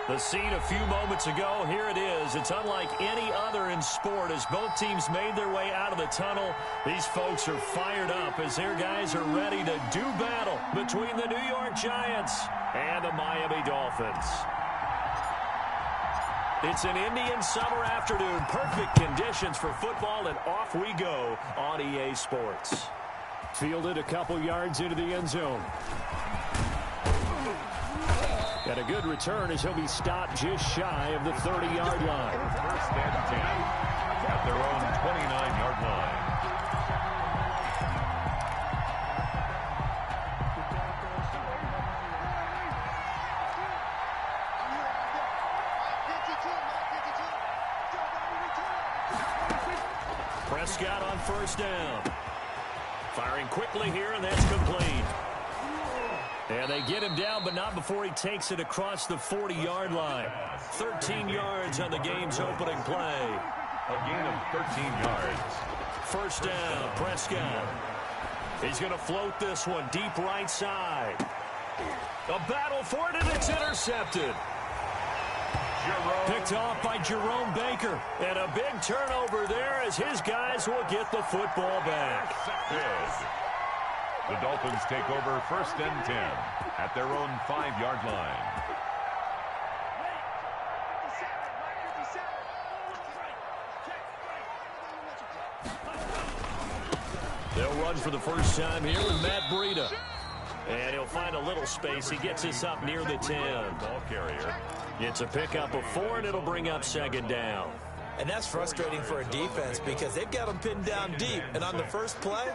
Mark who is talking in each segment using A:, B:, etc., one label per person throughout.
A: The scene a few moments ago, here it is. It's unlike any other in sport as both teams made their way out of the tunnel. These folks are fired up as their guys are ready to do battle between the New York Giants and the Miami Dolphins. It's an Indian summer afternoon. Perfect conditions for football, and off we go on EA Sports. Fielded a couple yards into the end zone. And a good return as he'll be stopped just shy of the 30-yard line.
B: First and 10 at their own 29-yard line.
A: Prescott on first down. Firing quickly here, and that's complete. And they get him down, but not before he takes it across the 40-yard line. 13 yards on the game's opening play.
B: A gain of 13 yards.
A: First down, Prescott. He's going to float this one deep right side. A battle for it, and it's intercepted. Picked off by Jerome Baker. And a big turnover there as his guys will get the football back.
B: The Dolphins take over first and 10 at their own 5-yard line.
A: They'll run for the first time here with Matt Breida. And he'll find a little space. He gets us up near the 10.
B: Ball carrier.
A: It's a pickup of 4, and it'll bring up second down.
C: And that's frustrating for a defense because they've got them pinned down deep. And on the first play,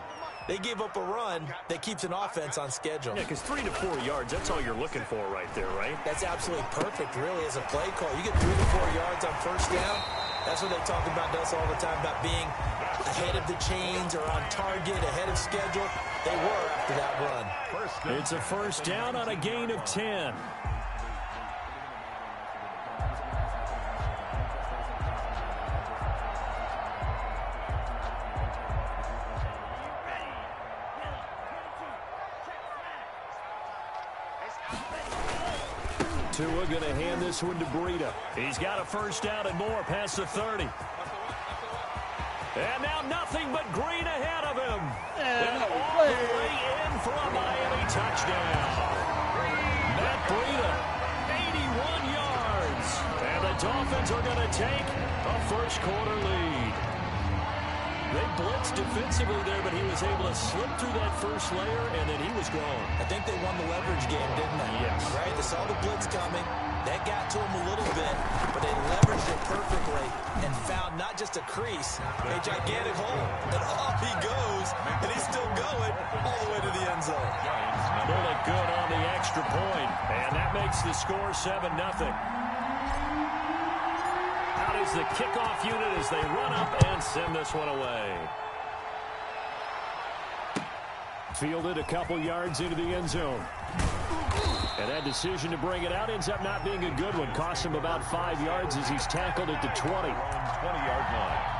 C: they give up a run that keeps an offense on schedule.
A: Yeah, because 3 to 4 yards, that's all you're looking for right there, right?
C: That's absolutely perfect, really, as a play call. You get 3 to 4 yards on first down. That's what they talk about us all the time, about being ahead of the chains or on target, ahead of schedule. They were after that run.
A: It's a first down on a gain of 10. Tua going to hand this one to Breida. He's got a first down and more past the 30. And now nothing but green ahead of him. And all the way in for a Miami touchdown. Matt Breida, 81 yards. And the Dolphins are going to take a first quarter lead. They blitzed defensively there, but he was able to slip through that first layer, and then he was gone.
C: I think they won the leverage game, didn't they?
A: Yes.
C: Right? They saw the blitz coming. That got to him a little bit, but they leveraged it perfectly and found not just a crease, a gigantic hole. And off he goes, and he's still going all the way to the end zone.
A: Really good on the extra point, and that makes the score 7-0. Out is the kickoff unit as they run up and send this one away. Fielded a couple yards into the end zone. And that decision to bring it out ends up not being a good one. Cost him about 5 yards as he's tackled at the 20.
B: 20-yard line.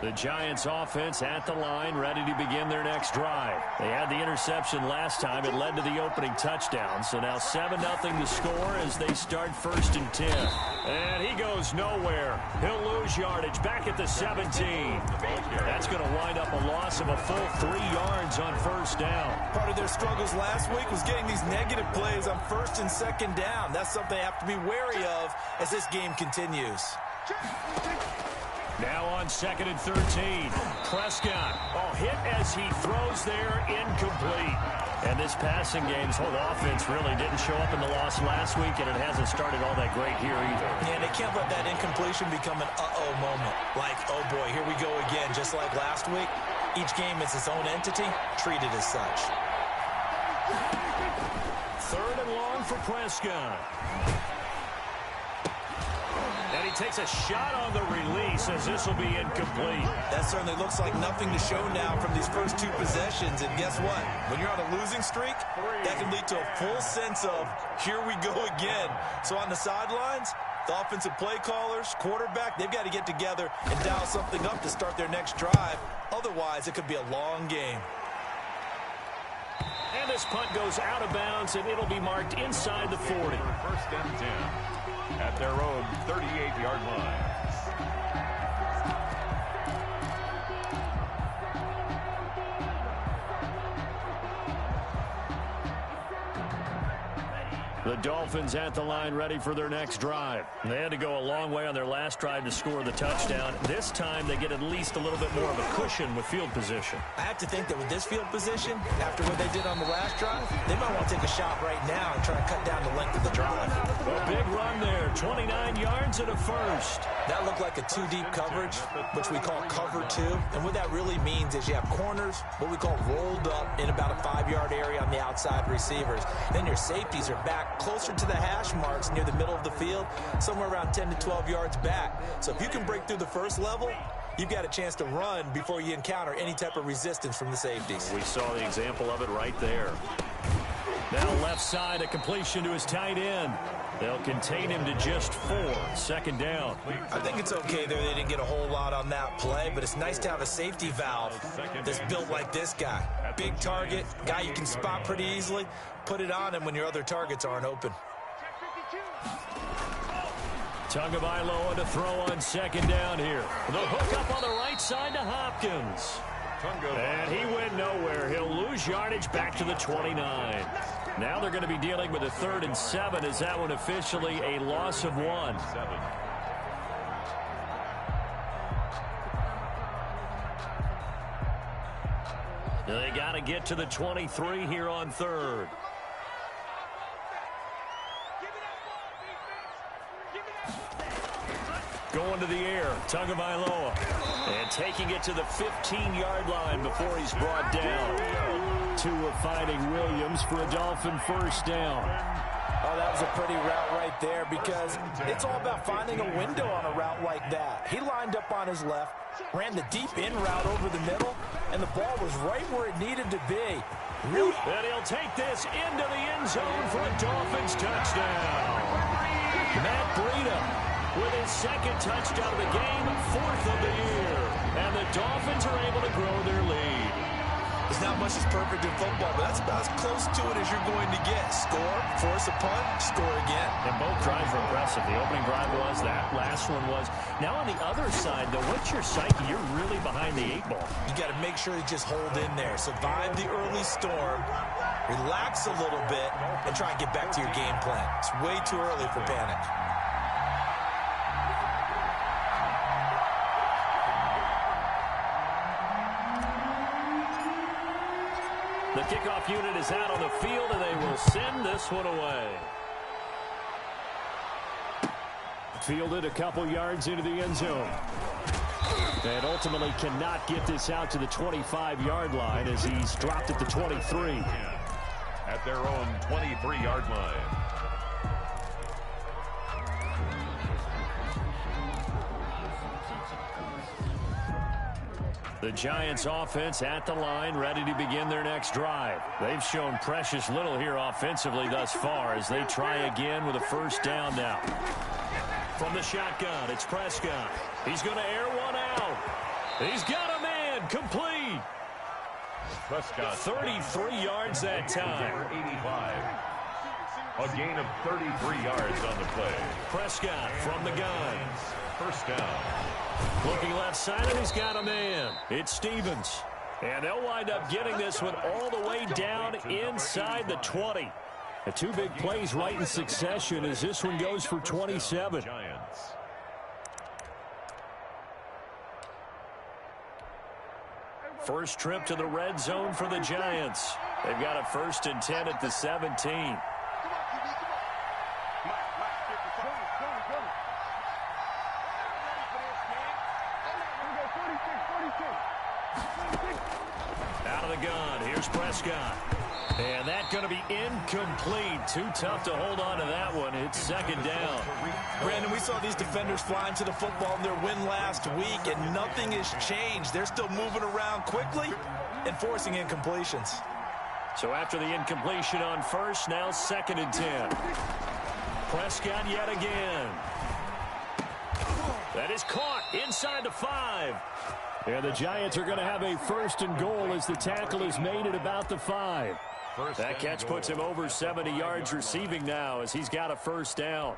A: The Giants offense at the line, ready to begin their next drive. They had the interception last time. It led to the opening touchdown. So now 7-0 the score as they start first and 10. And he goes nowhere. He'll lose yardage back at the 17. That's going to wind up a loss of a full 3 yards on first down.
C: Part of their struggles last week was getting these negative plays on first and second down. That's something they have to be wary of as this game continues.
A: Now on second and 13, Prescott, hit as he throws there, incomplete. And this passing game's whole offense really didn't show up in the loss last week, and it hasn't started all that great here either.
C: Yeah, they can't let that incompletion become an uh-oh moment. Like, oh boy, here we go again, just like last week. Each game is its own entity, treated as such.
A: Third and long for Prescott. And he takes a shot on the release as this will be incomplete.
C: That certainly looks like nothing to show now from these first two possessions. And guess what? When you're on a losing streak, that can lead to a full sense of, here we go again. So on the sidelines, the offensive play callers, quarterback, they've got to get together and dial something up to start their next drive. Otherwise, it could be a long game.
A: And this punt goes out of bounds, and it'll be marked inside the 40.
B: First and 10 at their own 38-yard line.
A: The Dolphins at the line ready for their next drive. They had to go a long way on their last drive to score the touchdown. This time they get at least a little bit more of a cushion with field position.
C: I have to think that with this field position, after what they did on the last drive, they might want to take a shot right now and try to cut down the length of the drive.
A: A big run there, 29 yards and a first.
C: That looked like a two-deep coverage, which we call cover two. And what that really means is you have corners, what we call rolled up in about a 5-yard area on the outside receivers. Then your safeties are back closer to the hash marks near the middle of the field, somewhere around 10 to 12 yards back. So if you can break through the first level, you've got a chance to run before you encounter any type of resistance from the safeties.
A: We saw the example of it right there. Now left side, a completion to his tight end. They'll contain him to just 4. Second down.
C: I think it's okay there. They didn't get a whole lot on that play, but it's nice to have a safety valve that's built like this guy. Big target, guy you can spot pretty easily. Put it on him when your other targets aren't open.
A: Tagovailoa to throw on second down here. The hook up on the right side to Hopkins. And he went nowhere. He'll lose yardage back to the 29. Now they're going to be dealing with a 3rd and 7. Is that one officially a loss of 1? They got to get to the 23 here on 3rd. Going to the air, Tagovailoa. And taking it to the 15-yard line before he's brought down. Tua finding Williams for a Dolphin first down.
C: Oh, that was a pretty route right there because it's all about finding a window on a route like that. He lined up on his left, ran the deep in route over the middle, and the ball was right where it needed to be. Really?
A: And he'll take this into the end zone for a Dolphins touchdown. Matt Breida with his 2nd touchdown of the game, 4th of the year. And the Dolphins are able to grow their lead.
C: There's not much that's perfect in football, but that's about as close to it as you're going to get. Score, force a punt, score again.
A: And both drives were impressive. The opening drive was, that last one was. Now on the other side, though, what's your psyche? You're really behind the 8 ball.
C: You got to make sure you just hold in there. Survive the early storm, relax a little bit, and try and get back to your game plan. It's way too early for panic.
A: The kickoff unit is out on the field, and they will send this one away. Fielded a couple yards into the end zone. And ultimately cannot get this out to the 25-yard line as he's dropped at the 23.
B: At their own 23-yard line.
A: The Giants offense at the line, ready to begin their next drive. They've shown precious little here offensively thus far as they try again with a first down now. From the shotgun, it's Prescott. He's going to air one out. He's got a man, complete.
B: Prescott,
A: 33 yards that time.
B: 85. A gain of 33 yards on the play.
A: Prescott from the gun.
B: First down.
A: Looking left side, and he's got a man. It's Stevens. And they'll wind up getting this one all the way down inside the 20. The 2 big plays right in succession as this one goes for 27.
B: Giants.
A: First trip to the red zone for the Giants. They've got a 1st and 10 at the 17. Out of the gun, here's Prescott. And that's going to be incomplete. Too tough to hold on to that one. It's 2nd down.
C: Brandon, we saw these defenders flying to the football in their win last week, and nothing has changed. They're still moving around quickly and forcing incompletions.
A: So after the incompletion on first, now 2nd and 10. Prescott yet again. That is caught inside the 5. And the Giants are going to have a 1st and goal as the tackle is made at about the 5. That catch puts him over 70 yards receiving now as he's got a 1st down.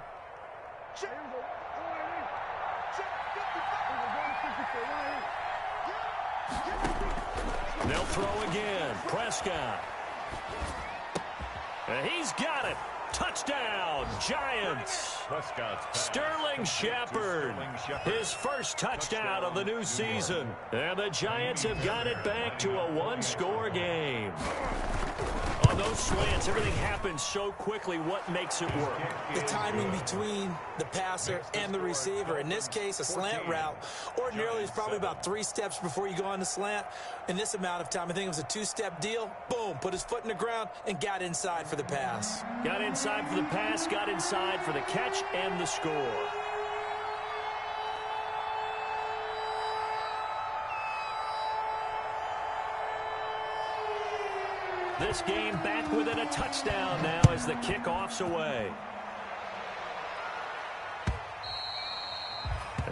A: They'll throw again. Prescott. And he's got it. Touchdown, Giants. Sterling Shepard, his first touchdown of the new season. And the Giants have got it back to a 1-score game. On those slants, everything happens so quickly. What makes it work?
C: The timing between the passer and the receiver. In this case, a slant route ordinarily is probably about 3 steps before you go on the slant. In this amount of time, I think it was a 2-step deal. Boom, put his foot in the ground and got inside for the pass.
A: Got inside for the pass, got inside for the catch and the score. This game back within a touchdown now as the kickoff's away.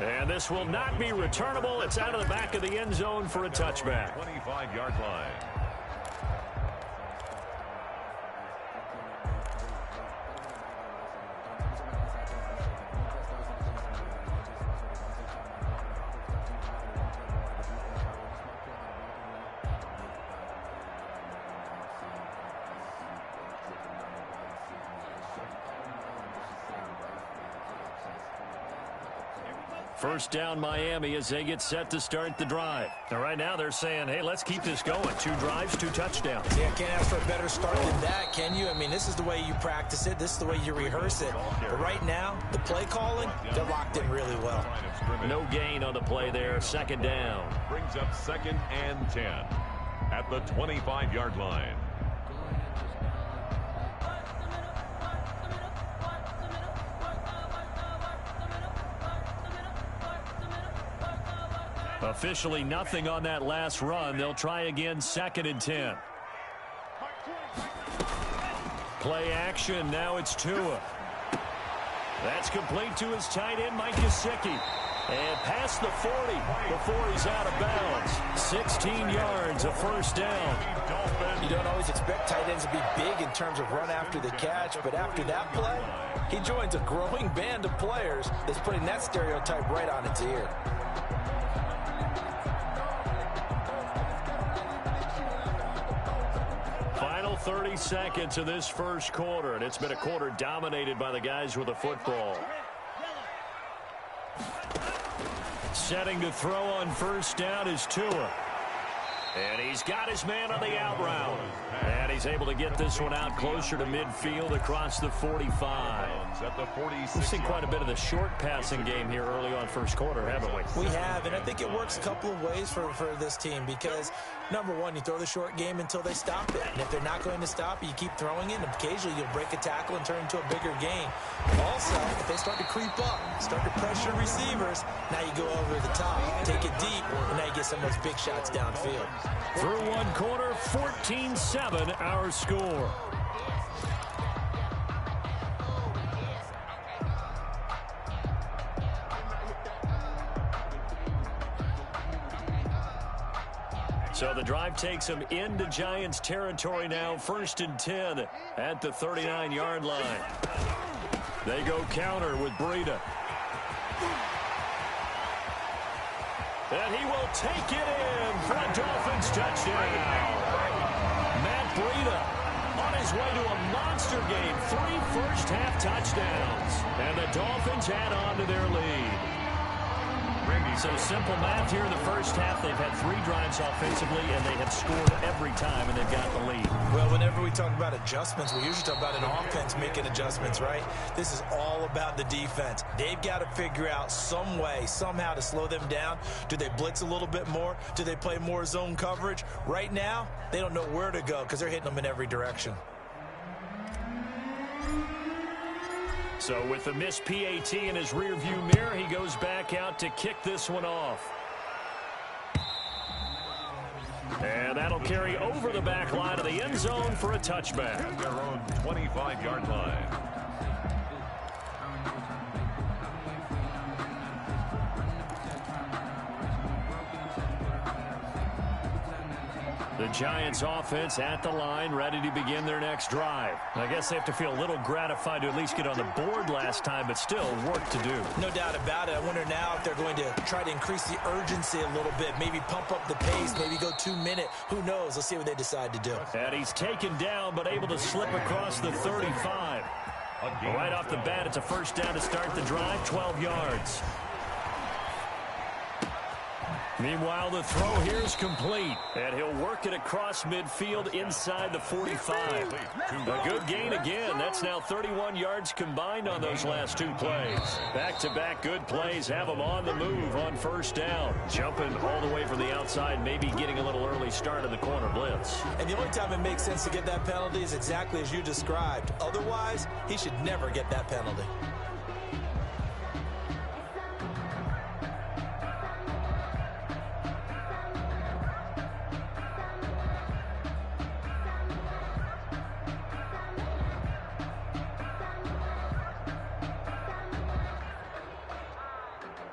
A: And this will not be returnable. It's out of the back of the end zone for a touchback.
B: 25-yard line.
A: First down Miami as they get set to start the drive. And right now they're saying, hey, let's keep this going. 2 drives, 2 touchdowns.
C: Yeah, can't ask for a better start than that, can you? I mean, this is the way you practice it. This is the way you rehearse it. But right now, the play calling, they're locked in really well.
A: No gain on the play there. 2nd down.
B: Brings up 2nd and 10 at the 25-yard line.
A: Officially nothing on that last run. They'll try again 2nd and 10. Play action. Now it's Tua. That's complete to his tight end, Mike Picc. And past the 40 before he's out of bounds. 16 yards, a 1st down.
C: You don't always expect tight ends to be big in terms of run after the catch, but after that play, he joins a growing band of players that's putting that stereotype right on its ear.
A: Final 30 seconds of this first quarter, and it's been a quarter dominated by the guys with the football. Setting to throw on 1st down is Tua. And he's got his man on the out route. And he's able to get this one out closer to midfield across the 45. We've seen quite a bit of the short passing game here early on first quarter, haven't we?
C: We have, and I think it works a couple of ways for this team because, number one, you throw the short game until they stop it. And if they're not going to stop it, you keep throwing it, and occasionally you'll break a tackle and turn it into a bigger gain. Also, if they start to creep up, start to pressure receivers, now you go over the top, take it deep, and now you get some of those big shots downfield.
A: Through one quarter, 14-7 our score. So the drive takes them into Giants territory now. 1st and 10 at the 39-yard line. They go counter with Breida. And he will take it in for a Dolphins touchdown. Matt Breida on his way to a monster game. 3 first-half touchdowns. And the Dolphins add on to their lead. So simple math here in the first half. They've had 3 drives offensively, and they have scored every time, and they've got the lead.
C: Well, whenever we talk about adjustments, we usually talk about an offense making adjustments, right? This is all about the defense. They've got to figure out some way, somehow to slow them down. Do they blitz a little bit more? Do they play more zone coverage? Right now, they don't know where to go because they're hitting them in every direction.
A: So with the missed PAT in his rearview mirror, he goes back out to kick this one off. And that'll carry over the back line of the end zone for a touchback.
B: At their own 25-yard line.
A: The Giants offense at the line, ready to begin their next drive. I guess they have to feel a little gratified to at least get on the board last time, but still work to do.
C: No doubt about it. I wonder now if they're going to try to increase the urgency a little bit, maybe pump up the pace, maybe go 2-minute. Who knows? Let's see what they decide to do.
A: And he's taken down, but able to slip across the 35. Right off the bat, it's a first down to start the drive, 12 yards. Meanwhile, the throw here is complete, and he'll work it across midfield inside the 45. A good gain again. That's now 31 yards combined on those last two plays. Back-to-back good plays have him on the move on first down. Jumping all the way from the outside, maybe getting a little early start in the corner blitz.
C: And the only time it makes sense to get that penalty is exactly as you described. Otherwise, he should never get that penalty.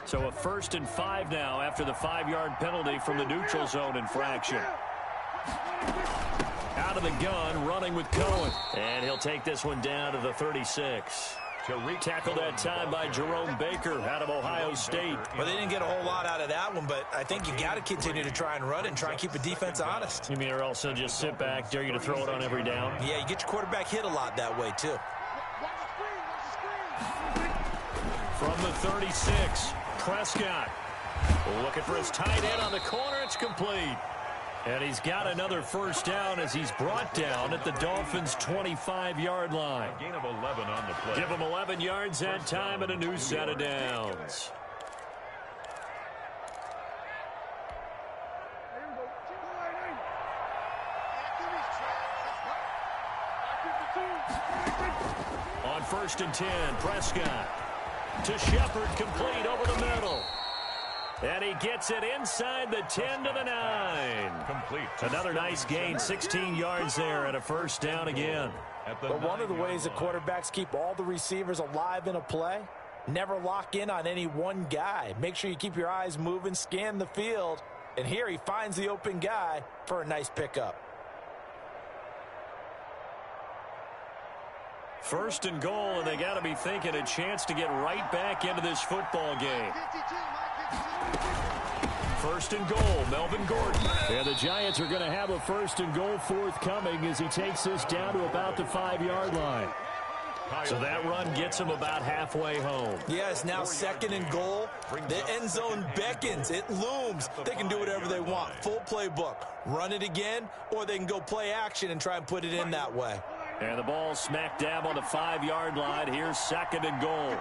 A: So a 1st and 5 now after the 5-yard penalty from the neutral zone infraction. Out of the gun, running with Cohen. And he'll take this one down to the 36. Tackled that time by Jerome Baker out of Ohio State.
C: Well, they didn't get a whole lot out of that one, but I think you got to continue to try and run it and try and keep the defense honest.
A: You mean or also just sit back, dare you to throw it on every down?
C: Yeah, you get your quarterback hit a lot that way, too.
A: From the 36, Prescott looking for his tight end on the corner. It's complete. And he's got another first down as he's brought down at the Dolphins' 25-yard line.
B: A gain of 11 on the play.
A: Give him 11 yards that time and a new set of downs. On 1st and 10, Prescott to Shepard, complete over the middle. And he gets it inside the 10 to the 9.
B: Complete.
A: Another nice gain, 16 yards there and a first down again.
C: But one of the ways that quarterbacks keep all the receivers alive in a play, never lock in on any one guy. Make sure you keep your eyes moving, scan the field. And here he finds the open guy for a nice pickup.
A: 1st and goal, and they got to be thinking a chance to get right back into this football game. 1st and goal, Melvin Gordon. And the Giants are going to have a 1st and goal forthcoming as he takes this down to about the 5-yard line. So that run gets him about halfway home.
C: Yeah, it's now 2nd and goal. The end zone beckons. It looms. They can do whatever they want. Full playbook. Run it again, or they can go play action and try and put it in that way.
A: And the ball smack dab on the 5-yard line. Here's 2nd and goal.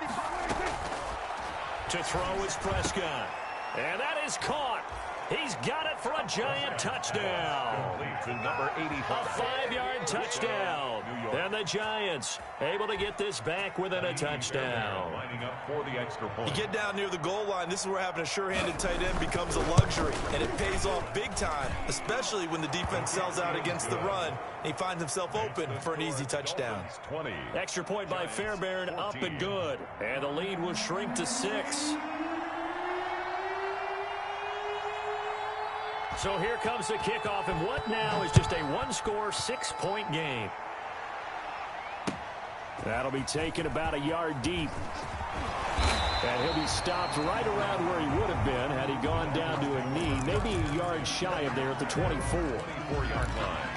A: To throw is Prescott. And that is caught. He's got it for a Giant touchdown.
B: To number 85.
A: A 5-yard touchdown. And the Giants able to get this back within a touchdown.
B: Lining up for the extra point.
C: You get down near the goal line, this is where having a sure-handed tight end becomes a luxury. And it pays off big time, especially when the defense sells out against the run. And he finds himself open for an easy touchdown.
B: 20.
A: Extra point by Fairbairn, up and good. And the lead will shrink to 6. So here comes the kickoff, and what now is just a one-score, 6-point game. That'll be taken about a yard deep. And he'll be stopped right around where he would have been had he gone down to a knee, maybe a yard shy of there at the 24.
B: 24-yard line.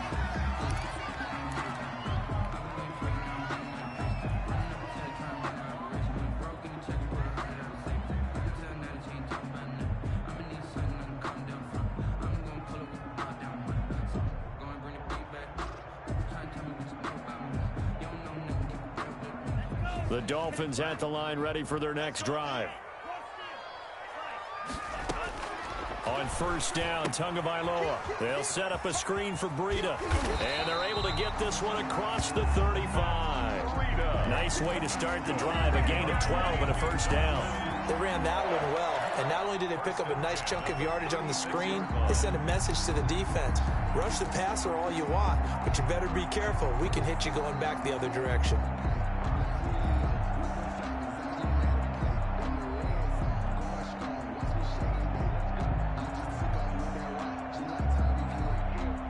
A: The Dolphins at the line ready for their next drive. On 1st down, Tagovailoa. They'll set up a screen for Breida. And they're able to get this one across the 35. Nice way to start the drive, a gain of 12 and a first down.
C: They ran that one well, and not only did they pick up a nice chunk of yardage on the screen, they sent a message to the defense. Rush the passer all you want, but you better be careful. We can hit you going back the other direction.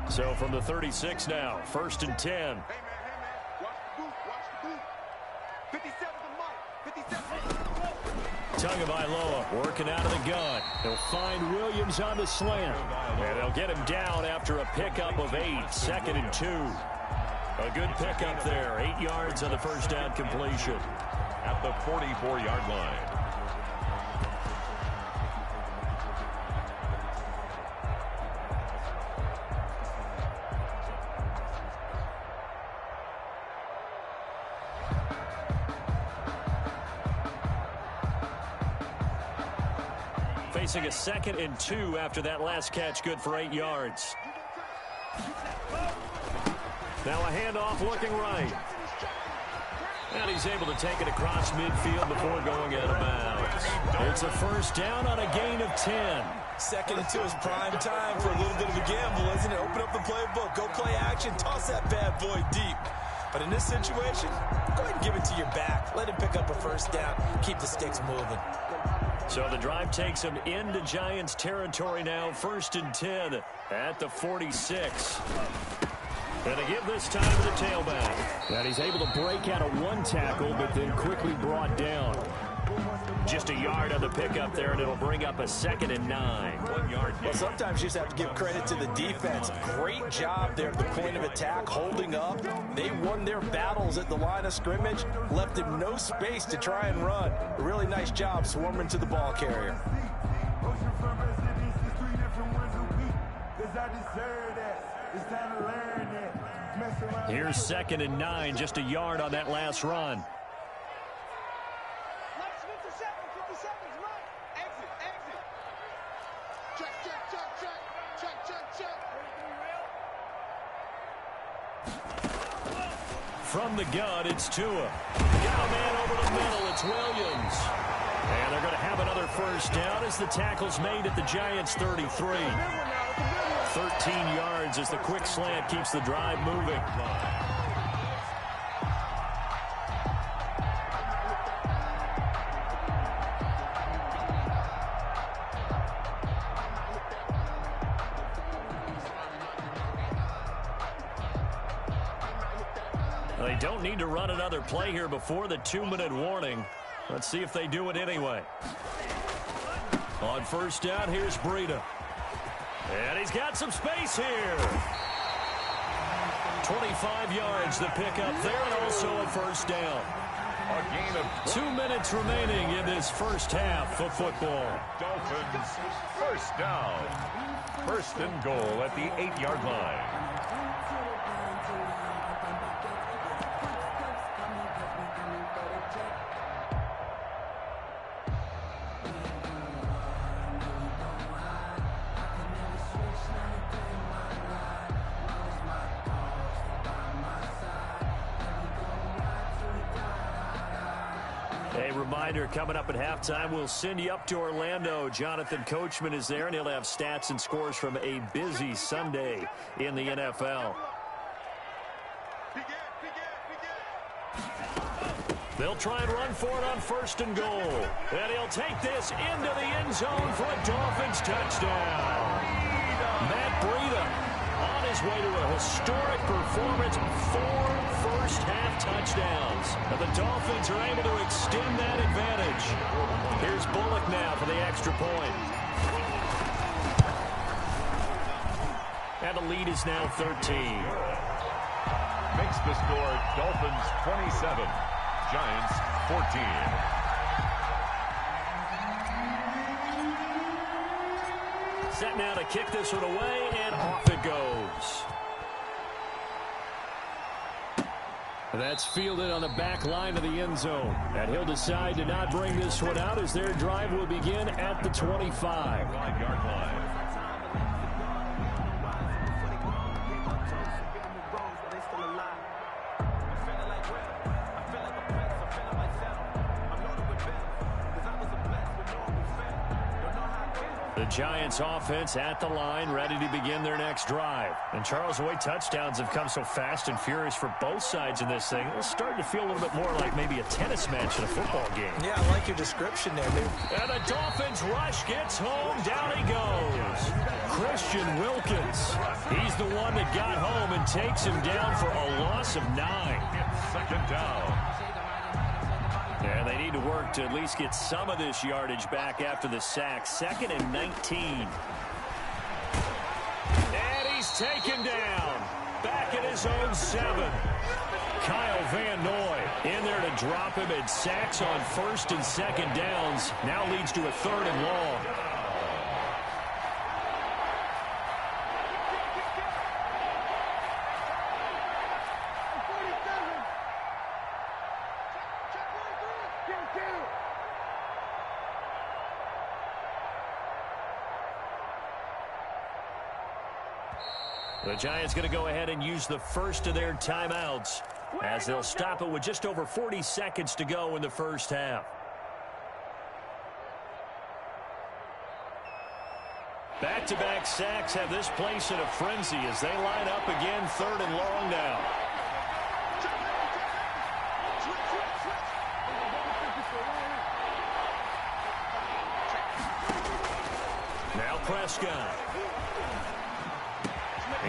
A: So from the 36 now, 1st and 10. Tagovailoa working out of the gun. He'll find Williams on the slant. And they'll get him down after a pickup of 8, 2nd and 2. A good pickup there, 8 yards on the first down completion.
B: At the 44-yard line.
A: Facing a 2nd and 2 after that last catch, good for 8 yards. Now a handoff looking right. And he's able to take it across midfield before going out of bounds. It's a first down on a gain of 10.
C: 2nd and 2 is prime time for a little bit of a gamble, isn't it? Open up the playbook, go play action, toss that bad boy deep. But in this situation, go ahead and give it to your back. Let him pick up a first down. Keep the sticks moving.
A: So the drive takes him into Giants territory now, 1st and 10 at the 46. And to give this time to the tailback. And he's able to break out of one tackle, but then quickly brought down. Just a yard on the pickup there, and it'll bring up a 2nd and 9. 1 yard.
C: Well, sometimes you just have to give credit to the defense. Great job there at the point of attack, holding up. They won their battles at the line of scrimmage, left him no space to try and run. A really nice job swarming to the ball carrier.
A: Here's 2nd and 9, just a yard on that last run. From the gun, it's Tua. Got a man over the middle. It's Williams. And they're going to have another first down as the tackle's made at the Giants' 33. 13 yards as the quick slant keeps the drive moving. They don't need to run another play here before the 2-minute warning. Let's see if they do it anyway. On first down, here's Breida. And he's got some space here. 25 yards, the pickup there, and also a first down.
B: A gain of
A: 2 minutes remaining in this first half of football.
B: Dolphins first down. 1st and goal at the 8-yard line.
A: A reminder, coming up at halftime, we'll send you up to Orlando. Jonathan Coachman is there, and he'll have stats and scores from a busy Sunday in the NFL. They'll try and run for it on 1st and goal. And he'll take this into the end zone for a Dolphins touchdown. Matt Breida on his way to a historic performance, 4 first-half touchdowns. And the Dolphins are able to extend that advantage. Here's Bullock now for the extra point. And the lead is now 13.
B: Makes the score Dolphins 27, Giants 14.
A: Set now to kick this one away, and off it goes. That's fielded on the back line of the end zone. And he'll decide to not bring this one out as their drive will begin at the 25.
B: 5-yard line.
A: The Giants offense at the line, ready to begin their next drive. And Charles, the way touchdowns have come so fast and furious for both sides in this thing, it's starting to feel a little bit more like maybe a tennis match in a football game.
C: Yeah, I like your description there, dude.
A: And the Dolphins rush gets home. Down he goes. Christian Wilkins. He's the one that got home and takes him down for a loss of 9.
B: Second down.
A: And they need to work to at least get some of this yardage back after the sack. 2nd and 19. And he's taken down. Back at his own 7. Kyle Van Noy in there to drop him at sacks on 1st and 2nd downs. Now leads to a 3rd and long. The Giants going to go ahead and use the first of their timeouts as they'll stop it with just over 40 seconds to go in the first half. Back-to-back sacks have this place in a frenzy as they line up again, 3rd and long now. Now Prescott.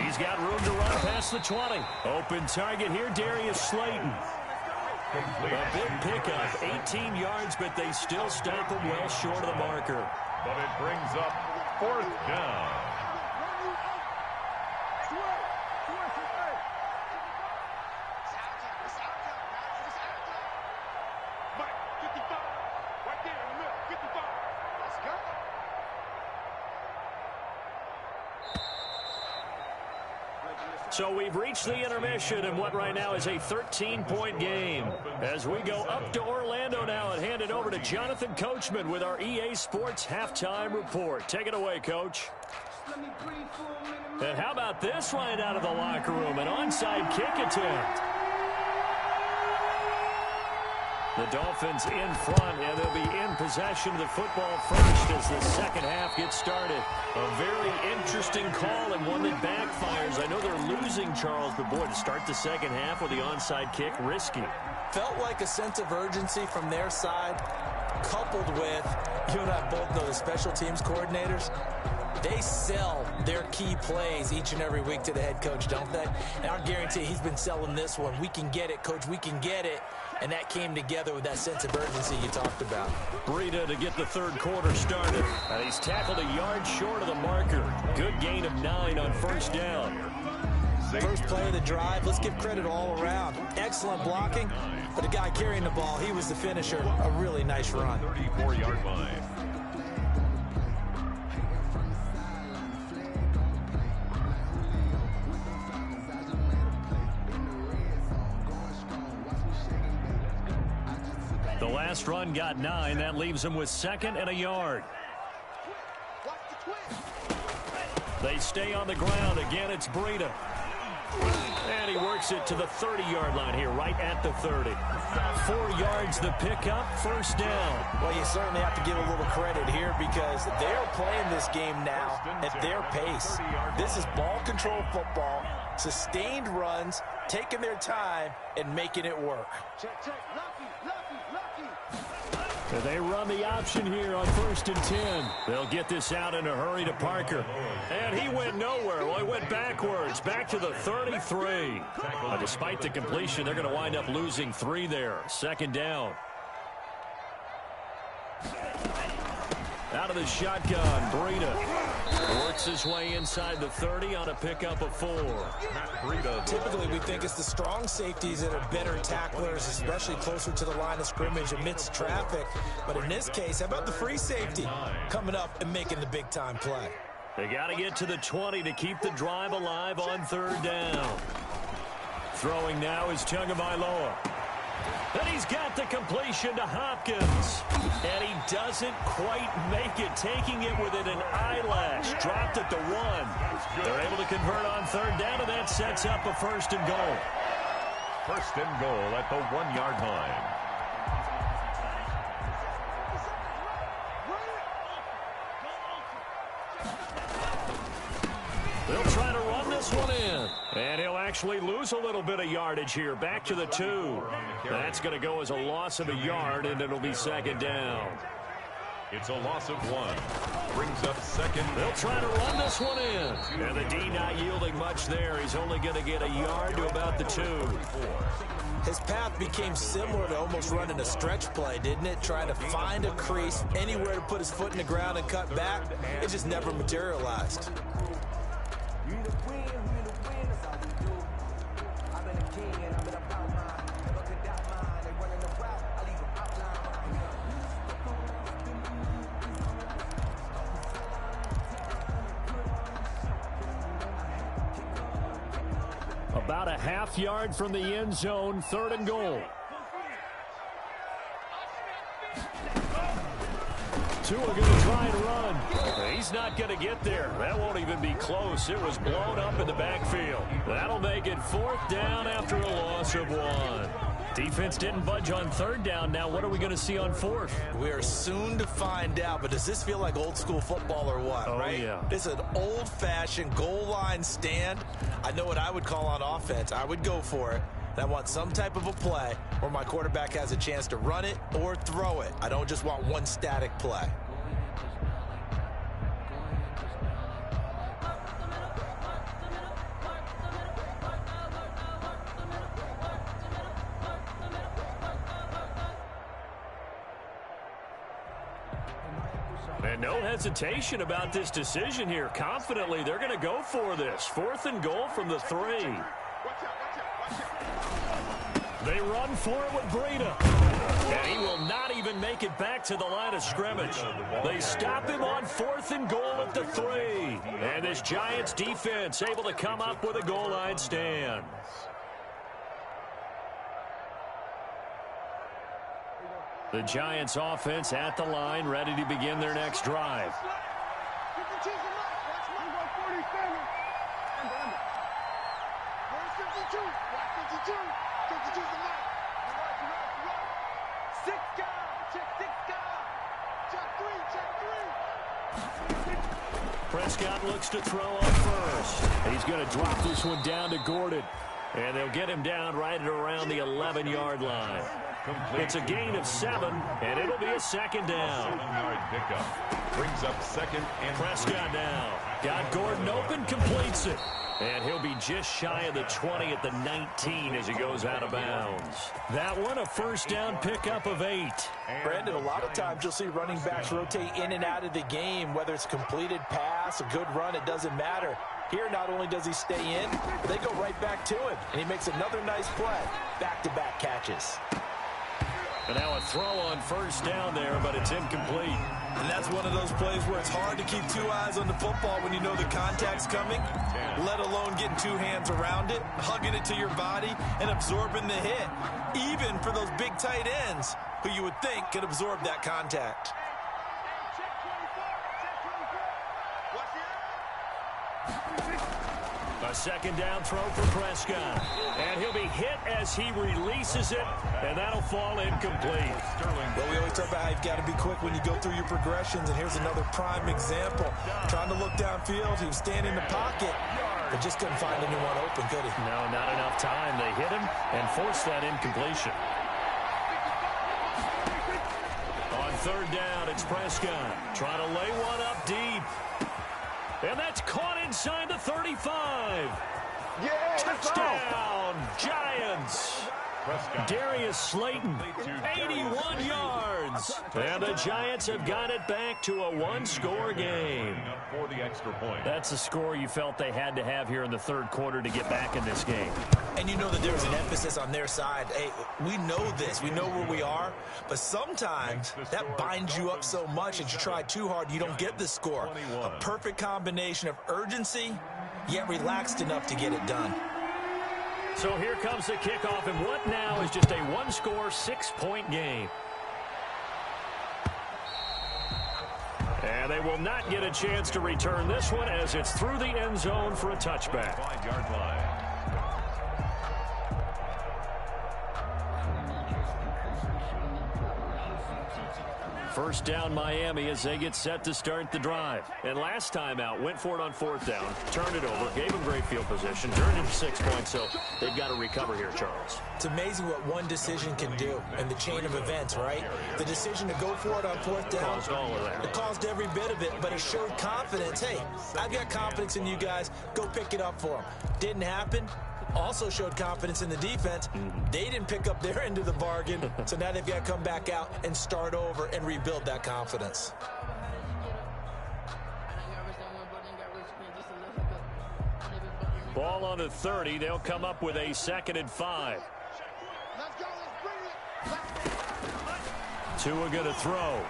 A: He's got room to run past the 20. Open target here, Darius Slayton. A big pickup, 18 yards, but they still stop him well short of the marker.
B: But it brings up 4th down.
A: So we've reached the intermission in what right now is a 13-point game. As we go up to Orlando now and hand it over to Jonathan Coachman with our EA Sports Halftime Report. Take it away, Coach. And how about this right out of the locker room? An onside kick attempt. The Dolphins in front, and they'll be in possession of the football first as the second half gets started. A very interesting call and one that backfires. I know they're losing, Charles, but boy, to start the second half with the onside kick, risky.
C: Felt like a sense of urgency from their side, coupled with, you and I both know the special teams coordinators, they sell their key plays each and every week to the head coach, don't they? And I guarantee he's been selling this one. We can get it, Coach, we can get it. And that came together with that sense of urgency you talked about.
A: Breida to get the third quarter started. And he's tackled a yard short of the marker. Good gain of 9 on first down.
C: First play of the drive, let's give credit all around. Excellent blocking, but the guy carrying the ball, he was the finisher. A really nice run.
B: 34-yard line.
A: The last run got 9. That leaves him with 2nd and a yard. They stay on the ground. Again, it's Breida. And he works it to the 30-yard line here, right at the 30. 4 yards the pickup, first down.
C: Well, you certainly have to give a little credit here because they're playing this game now at their pace. This is ball control football, sustained runs, taking their time, and making it work.
A: They run the option here on 1st and 10. They'll get this out in a hurry to Parker. And he went nowhere. Well, he went backwards, back to the 33. Despite the completion, they're going to wind up losing 3 there. 2nd down. Out of the shotgun, Breida works his way inside the 30 on a pickup of 4.
C: Typically, we think it's the strong safeties that are better tacklers, especially closer to the line of scrimmage amidst traffic. But in this case, how about the free safety coming up and making the big-time play?
A: They got to get to the 20 to keep the drive alive on 3rd down. Throwing now is Tagovailoa. And he's got the completion to Hopkins. And he doesn't quite make it, taking it within an eyelash. Dropped at the 1. They're able to convert on 3rd down, and that sets up a 1st and goal.
B: 1st and goal at the 1-yard line.
A: They'll try to run this one in. And he'll actually lose a little bit of yardage here. Back to the 2. That's going to go as a loss of a yard, and it'll be second down.
B: It's a loss of 1. Brings up second.
A: They'll try to run this one in. And the D not yielding much there. He's only going to get a yard to about the 2.
C: His path became similar to almost running a stretch play, didn't it? Trying to find a crease, anywhere to put his foot in the ground and cut back. It just never materialized.
A: About a half yard from the end zone, 3rd and goal. Tua going to try and run. He's not going to get there. That won't even be close. It was blown up in the backfield. That'll make it 4th down after a loss of 1. Defense didn't budge on 3rd down. Now what are we going to see on 4th?
C: We are soon to find out, but does this feel like old school football or what, right?
A: Yeah.
C: It's an old-fashioned goal line stand. I know what I would call on offense. I would go for it. And I want some type of a play where my quarterback has a chance to run it or throw it. I don't just want one static play.
A: And no hesitation about this decision here. Confidently, they're going to go for this. 4th and goal from the 3. They run for it with Breida. And he will not even make it back to the line of scrimmage. They stop him on 4th and goal at the 3. And this Giants defense able to come up with a goal line stand. The Giants offense at the line, ready to begin their next drive. Prescott looks to throw on first. He's going to drop this one down to Gordon. And they'll get him down right at around the 11-yard line. It's a gain of 7, and it'll be a 2nd down.
B: 7-yard pickup. Brings up 2nd and
A: Prescott now. Got Gordon open, completes it. And he'll be just shy of the 20 at the 19 as he goes out of bounds. That one, a 1st down pickup of 8.
C: Brandon, a lot of times you'll see running backs rotate in and out of the game, whether it's a completed pass, a good run, it doesn't matter. Here, not only does he stay in, they go right back to him, and he makes another nice play. Back-to-back catches.
A: And now a throw on 1st down there, but it's incomplete.
C: And that's one of those plays where it's hard to keep 2 eyes on the football when you know the contact's coming, let alone getting 2 hands around it, hugging it to your body, and absorbing the hit. Even for those big tight ends who you would think could absorb that contact.
A: A 2nd down throw for Prescott. And he'll be hit as he releases it, and that'll fall incomplete.
C: Well, we always talk about how you've got to be quick when you go through your progressions, and here's another prime example. Trying to look downfield, he was standing in the pocket, but just couldn't find anyone open, could he?
A: No, not enough time. They hit him and forced that incompletion. On 3rd down, it's Prescott. Trying to lay one up deep. And that's caught inside the 35.
D: Yeah,
A: touchdown, Giants.
B: Prescott.
A: Darius Slayton, 81 yards. And the Giants have got it back to a 1-score game.
B: For the extra point.
A: That's a score you felt they had to have here in the 3rd quarter to get back in this game.
C: And you know that there's an emphasis on their side. Hey, we know this. We know where we are. But sometimes that binds you up so much that you try too hard, you don't get the score. A perfect combination of urgency, yet relaxed enough to get it done.
A: So here comes the kickoff, and what now is just a 1-score, 6-point game. And they will not get a chance to return this one as it's through the end zone for a touchback.
B: 5-yard line.
A: First down Miami as they get set to start the drive. And last time out, went for it on fourth down, turned it over, gave them great field position, turned it to 6 points, so they've got to recover here, Charles.
C: It's amazing what one decision can do in the chain of events, right? The decision to go for it on fourth down.
A: Caused all of that.
C: It caused every bit of it, but it showed confidence. Hey, I've got confidence in you guys. Go pick it up for them. Didn't happen. Also showed confidence in the defense. They didn't pick up their end of the bargain, so now they've got to come back out and start over and rebuild that confidence.
A: Ball on the 30. They'll come up with a 2nd and 5. Tua going to throw.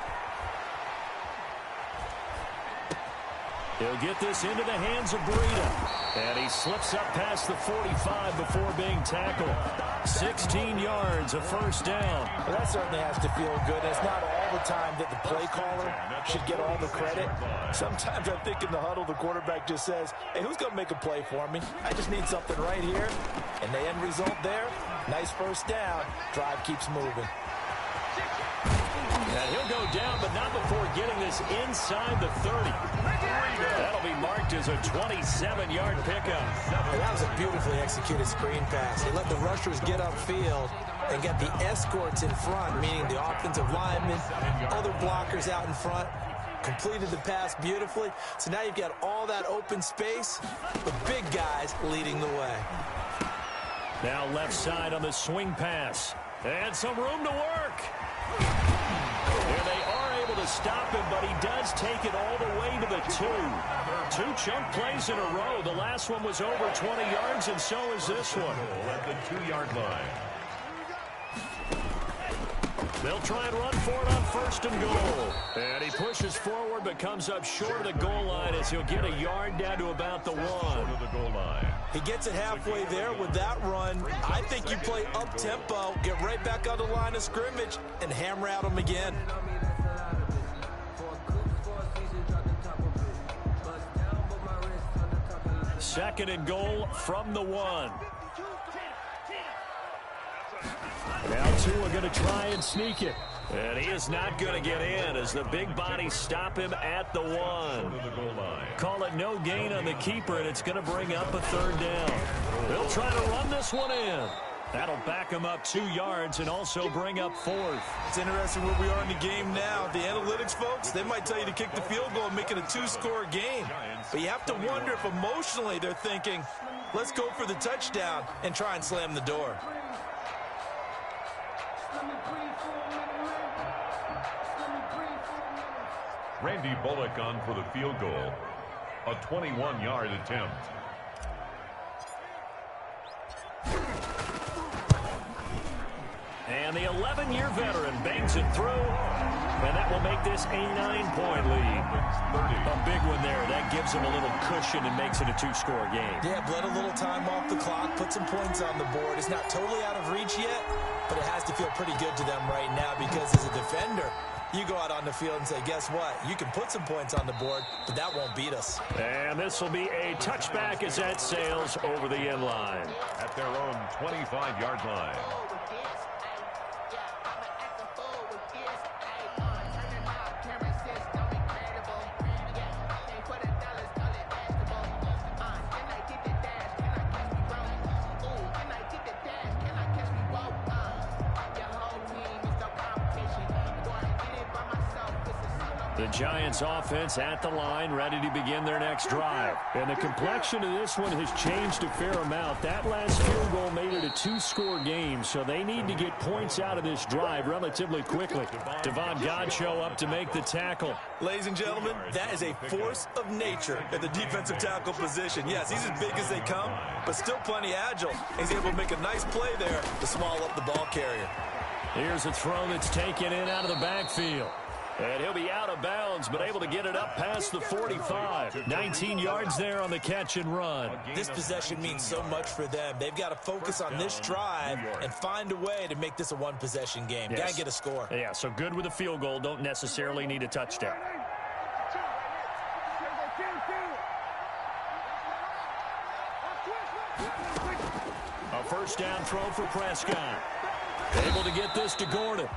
A: He'll get this into the hands of Breida. And he slips up past the 45 before being tackled. 16 yards, a first down.
C: Well, that certainly has to feel good. It's not all the time that the play caller should get all the credit. Sometimes I think in the huddle, the quarterback just says, hey, who's going to make a play for me? I just need something right here. And the end result there, nice first down. Drive keeps moving.
A: And he'll go down, but not before getting this inside the 30. That'll be marked as a 27-yard pickup.
C: That was a beautifully executed screen pass. He let the rushers get upfield and got the escorts in front, meaning the offensive linemen, other blockers out in front. Completed the pass beautifully. So now you've got all that open space, the big guys leading the way.
A: Now left side on the swing pass. And some room to work. And they are able to stop him, but he does take it all the way to the 2. 2 chunk plays in a row. The last one was over 20 yards, and so is this one.
B: At the 2-yard line.
A: They'll try and run for it on 1st and goal. And he pushes forward, but comes up short of the goal line as he'll get a yard down to about the 1.
B: Short of the goal line.
C: He gets it halfway there with that run. I think you play up-tempo, get right back on the line of scrimmage, and hammer at him again.
A: Second and goal from the 1. Now Tua going to try and sneak it. And he is not going to get in as the big bodies stop him at the 1. Call it no gain on the keeper, and it's going to bring up a 3rd down. They'll try to run this one in. That'll back him up 2 yards and also bring up 4th.
C: It's interesting where we are in the game now. The analytics folks, they might tell you to kick the field goal and make it a 2-score game. But you have to wonder if emotionally they're thinking, let's go for the touchdown and try and slam the door.
B: Randy Bullock on for the field goal. A 21-yard attempt.
A: And the 11-year veteran bangs it through. And that will make this a 9-point lead. A big one there. That gives them a little cushion and makes it a 2-score game.
C: Yeah, bled a little time off the clock, put some points on the board. It's not totally out of reach yet, but it has to feel pretty good to them right now because as a defender, you go out on the field and say, guess what? You can put some points on the board, but that won't beat us.
A: And this will be a touchback as that sails over the end line.
B: At their own 25-yard line.
A: The Giants offense at the line, ready to begin their next drive. And the complexion of this one has changed a fair amount. That last field goal made it a 2-score game, so they need to get points out of this drive relatively quickly. Devon Godchaux up to make the tackle.
C: Ladies and gentlemen, that is a force of nature at the defensive tackle position. Yes, he's as big as they come, but still plenty agile. He's able to make a nice play there to small up the ball carrier.
A: Here's a throw that's taken in out of the backfield. And he'll be out of bounds, but able to get it up past the 45. 19 yards there on the catch and run.
C: This possession means so much for them. They've got to focus on this drive and find a way to make this a one-possession game. Got to get a score.
A: Yeah, so good with a field goal. Don't necessarily need a touchdown. A first down throw for Prescott. Able to get this to Gordon.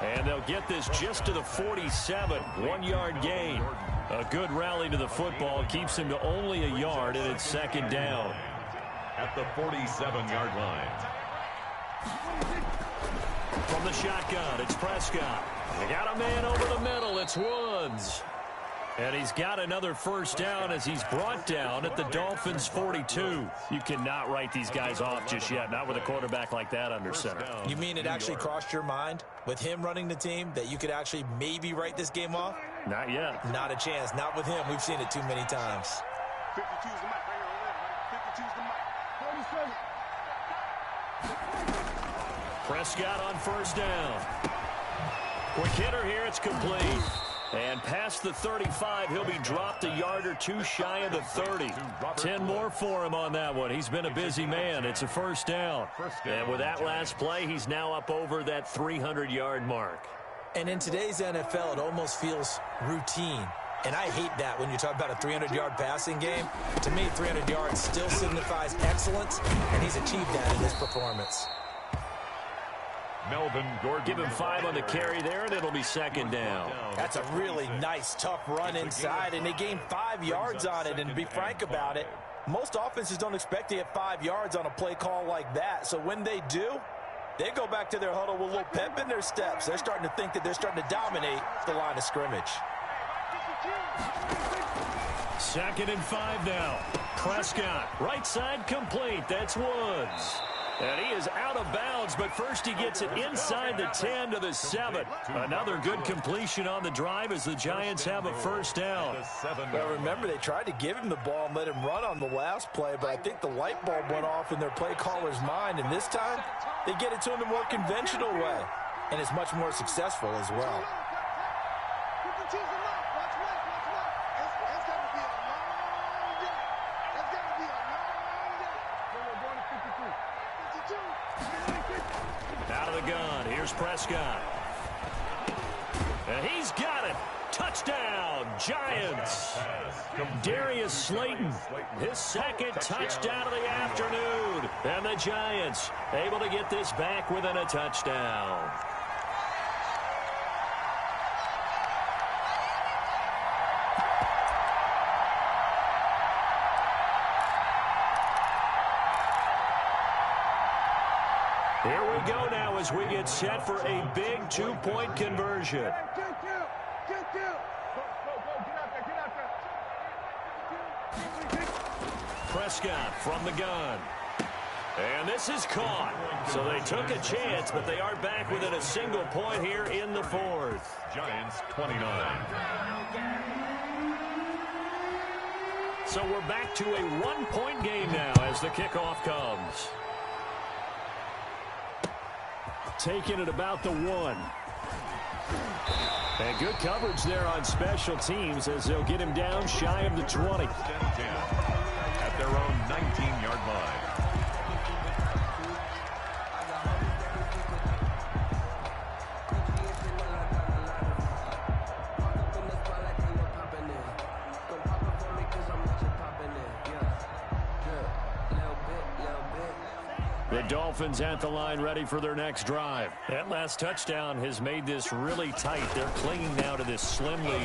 A: And they'll get this just to the 47, 1-yard gain. A good rally to the football keeps him to only a yard, and it's second down.
B: At the 47-yard line.
A: From the shotgun, it's Prescott. They got a man over the middle. It's Woods. And he's got another first down as he's brought down at the Dolphins' 42. You cannot write these guys off just yet, not with a quarterback like that under center.
C: You mean it actually crossed your mind with him running the team that you could actually maybe write this game off?
A: Not yet.
C: Not a chance. Not with him. We've seen it too many times.
D: 52's the mic right here. 52's the mic. 47.
A: Prescott on first down. Quick hitter here. It's complete. And past the 35, he'll be dropped a yard or two shy of the 30. 10 more for him on that one. He's been a busy man. It's a first down. And with that last play, he's now up over that 300-yard mark.
C: And in today's NFL, it almost feels routine. And I hate that when you talk about a 300-yard passing game. To me, 300 yards still signifies excellence, and he's achieved that in this performance.
B: Melvin Gordon.
A: Give him 5 on the carry there, and it'll be second down.
C: That's a really nice, tough run inside, and they gained 5 yards on it. And to be frank about it, most offenses don't expect to get 5 yards on a play call like that. So when they do, they go back to their huddle with a little pep in their steps. They're starting to think that they're starting to dominate the line of scrimmage.
A: 2nd and 5 now. Prescott, right side complete. That's Woods. And he is out of bounds, but first he gets it inside the 10 to the 7. Another good completion on the drive as the Giants have a first down.
C: Well, remember, they tried to give him the ball and let him run on the last play, but I think the light bulb went off in their play caller's mind, and this time they get it to him the more conventional way, and it's much more successful as well.
A: Out of the gun, here's Prescott. And he's got it. Touchdown, Giants. Darius Slayton, his second touchdown of the afternoon. And the Giants able to get this back within a touchdown. Here we go now as we get set for a big 2-point conversion. Prescott from the gun. And this is caught. So they took a chance, but they are back within a single point here in the 4th.
B: Giants 29.
A: So we're back to a 1-point game now as the kickoff comes. Taking it about the 1. And good coverage there on special teams as they'll get him down shy of the 20.
B: 10-10 at their own 19-yard line.
A: The Dolphins at the line ready for their next drive. That last touchdown has made this really tight. They're clinging now to this slim lead.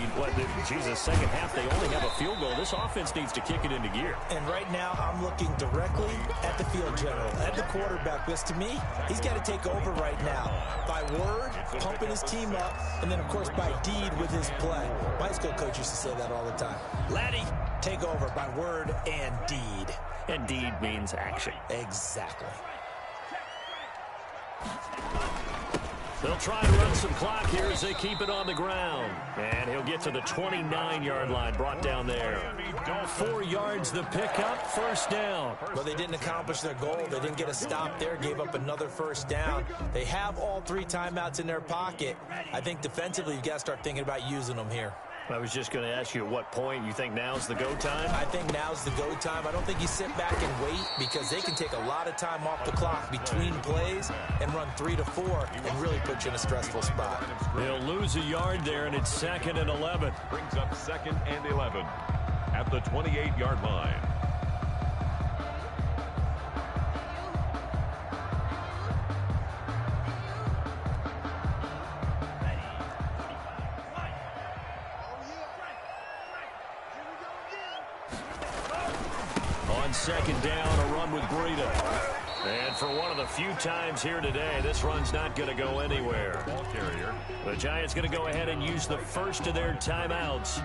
A: Second half, they only have a field goal. This offense needs to kick it into gear.
C: And right now, I'm looking directly at the field general, at the quarterback, because to me, he's got to take over right now. By word, pumping his team up, and then, of course, by deed with his play. My school coach used to say that all the time. Laddie, take over by word and deed.
A: And deed means action.
C: Exactly.
A: They'll try and run some clock here as they keep it on the ground. And he'll get to the 29-yard line, brought down there. 4 yards the pickup, first down.
C: Well, they didn't accomplish their goal. They didn't get a stop there, gave up another first down. They have all 3 timeouts in their pocket. I think defensively, you've got to start thinking about using them here.
A: I was just going to ask you at what point you think now's the go time?
C: I think now's the go time. I don't think you sit back and wait because they can take a lot of time off the clock between plays and run 3 to 4 and really put you in a stressful spot.
A: They'll lose a yard there, and it's 2nd and 11.
B: Brings up 2nd and 11 at the 28-yard line.
A: on second down, a run with Breida. And for one of the few times here today, this run's not going to go anywhere.
B: Ball carrier.
A: The Giants going to go ahead and use the first of their timeouts.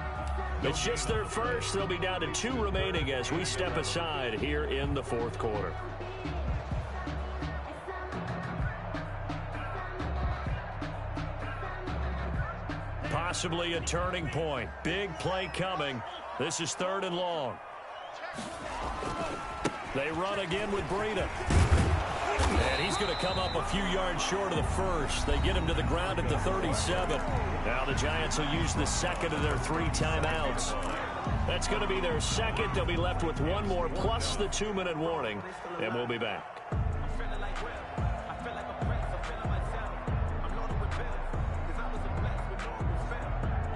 A: It's just their first. They'll be down to 2 remaining as we step aside here in the fourth quarter. Possibly a turning point. Big play coming. This is 3rd and long. They run again with Breida. And he's going to come up a few yards short of the first. They get him to the ground at the 37. Now the Giants will use the second of their 3 timeouts. That's going to be their second. They'll be left with 1 more plus the 2-minute warning. And we'll be back.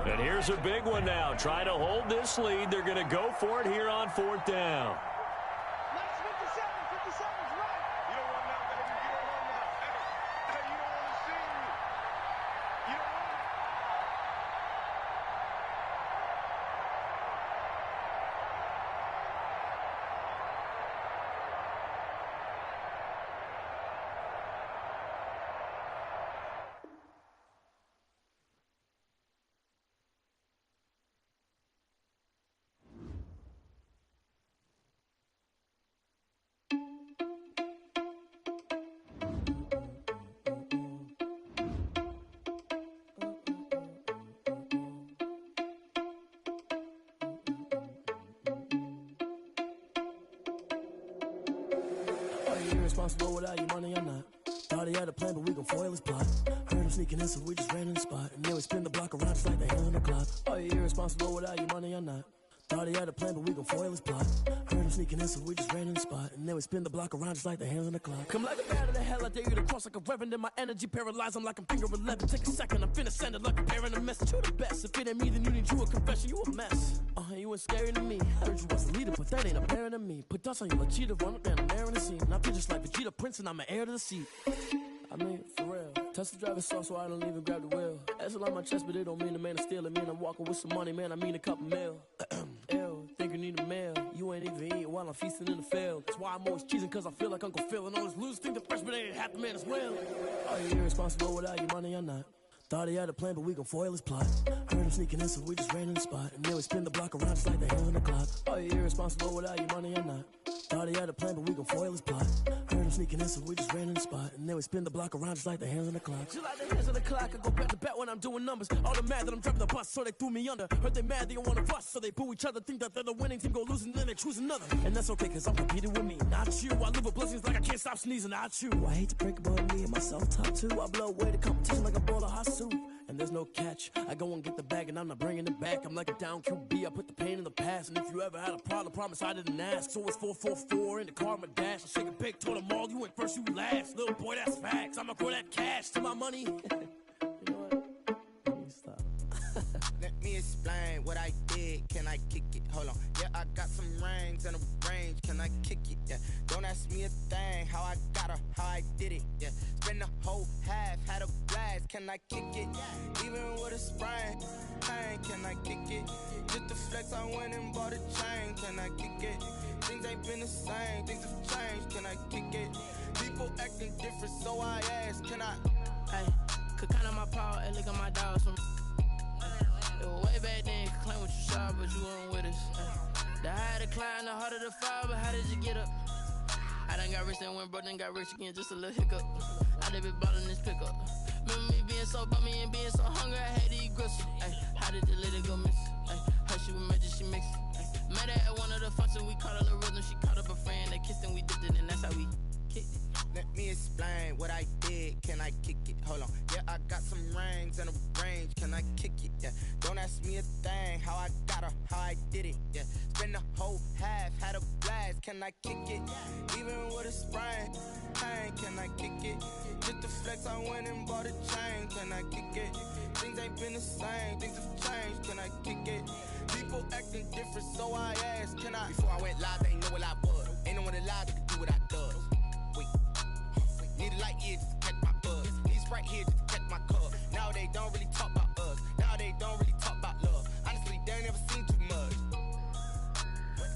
A: And here's a big one now. Try to hold this lead. They're going to go for it here on 4th down.
E: Irresponsible without your money or not. Thought he had a plan, but we gon' foil his plot. Heard him sneaking in, so we just ran in the spot. And then we spin the block around just like the hand on the clock. Are you irresponsible without your money or not? Thought he had a plan, but we gon' foil his plot. Heard him sneaking in, so we just ran in the spot. And then we spin the block around just like the hands on the clock. Come like a bat of the hell, I dare you to cross like a reverend. In my energy paralyzed, I'm like I'm finger 11. Take a second, I'm finna send it like a parent a message. You the best, if it ain't me, then you need you a confession. You a mess, you ain't scary to me. Heard you was a leader, but that ain't apparent to me. Put dust on you, like cheetah, run up down the air in the scene. Now I just like Vegeta Prince, and I'm an heir to the seat. I mean, for real. Touch the driver's sauce, so I don't even grab the wheel. That's on my chest, but it don't mean the man is stealing. Man, I'm walking with some money, man, I mean a couple mil. Ew, think you need a meal. You ain't even eating while I'm feasting in the field. That's why I'm always cheesing, cause I feel like Uncle Phil. And all this losers think the freshman ain't half the man as well. Are you irresponsible without your money or not? Thought he had a plan, but we gon' foil his plot. Heard him sneaking in, so we just ran in the spot. And then we spin the block around just like the hands on the clock. Are you irresponsible without your money or not? Thought he had a plan, but we gon' foil his plot. Heard him sneaking in, so we just ran in the spot. And then we spin the block around just like the hands on the clock. Just like the hands on the clock, I go back to back when I'm doing numbers. All the mad that I'm driving the bus, so they threw me under. Heard they mad, they don't wanna bust, so they boo each other. Think that they're the winning team, go losing, then they choose another. And that's okay, cause I'm competing with me, not you. I live with blessings like I can't stop sneezing, not you. I hate to break it, but me and myself top 2. I blow away the competition like a bowl of hot soup. And there's no catch. I go and get the bag and I'm not bringing it back. I'm like a down QB. I put the pain in the past. And if you ever had a problem, promise I didn't ask. So it's 4-4-4 in the car, my dash. I shake a big, told them all, you went first, you last. Little boy, that's facts. I'ma throw that cash to my money. You know what? Let me stop.
F: Let me explain what I did. Can I kick it? Hold on. Yeah, I got some rings and a range. Can I kick it? Yeah. Don't ask me a thing. How I got her, how I did it. Yeah. Spend the whole half, had a blast. Can I kick it? Even with a sprain, pain. Can I kick it? Just to flex, I went and bought a chain. Can I kick it? Things ain't been the same. Things have changed. Can I kick it? People acting different, so I ask. Can I?
G: Hey, could count on my power and look at my dogs from. It was way back then, could claim what you saw, but you weren't with us. The higher the climb, the harder the fall, but how did you get up? I done got rich and went broke, then got rich again, just a little hiccup. I done been ballin' this pickup. Remember me being so bummy and being so hungry, I had to eat gristle. Ay, how did the lady go miss? Ay, her she was magic, she mixed. Met her at one of the functions, we caught her the rhythm, she caught up a friend, they kissed and we dipped it, and that's how we kicked it.
F: Let me explain what I did. Can I kick it? Hold on. Yeah, I got some rings and a range. Can I kick it? Yeah. Don't ask me a thing. How I got her, how I did it. Yeah. Spend the whole half, had a blast. Can I kick it? Even with a sprain, pain. Can I kick it? Just to flex, I went and bought a chain. Can I kick it? Things ain't been the same. Things have changed. Can I kick it? People acting different, so I asked. Can I? Before I went live, they ain't know what I was. Ain't no one alive that could do what I does. Wait. Need a light here just to catch my buzz. Need Sprite here just to catch my cup. Now they don't really talk about us. Now they don't really talk about love. Honestly, they ain't never seen too much.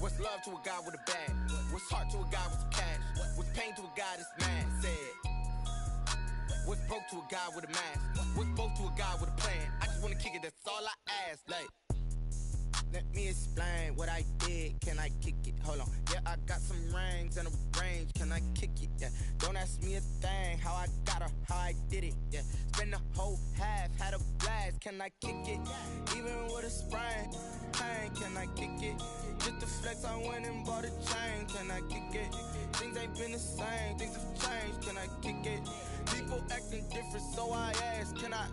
F: What's love to a guy with a bag? What's heart to a guy with some cash? What's pain to a guy that's mad? Said. What's broke to a guy with a mask? What's both to a guy with a plan? I just wanna kick it, that's all I ask. Like, let me explain what I did. Can I kick it? Hold on. Yeah, I got some rings and a range. Can I kick it? Yeah. Don't ask me a thing. How I got her, how I did it. Yeah. Spend the whole half, had a blast. Can I kick it? Even with a sprain. Pain, can I kick it? Just to flex, I went and bought a chain. Can I kick it? Things ain't been the same. Things have changed. Can I kick it? People acting different, so I ask. Can I?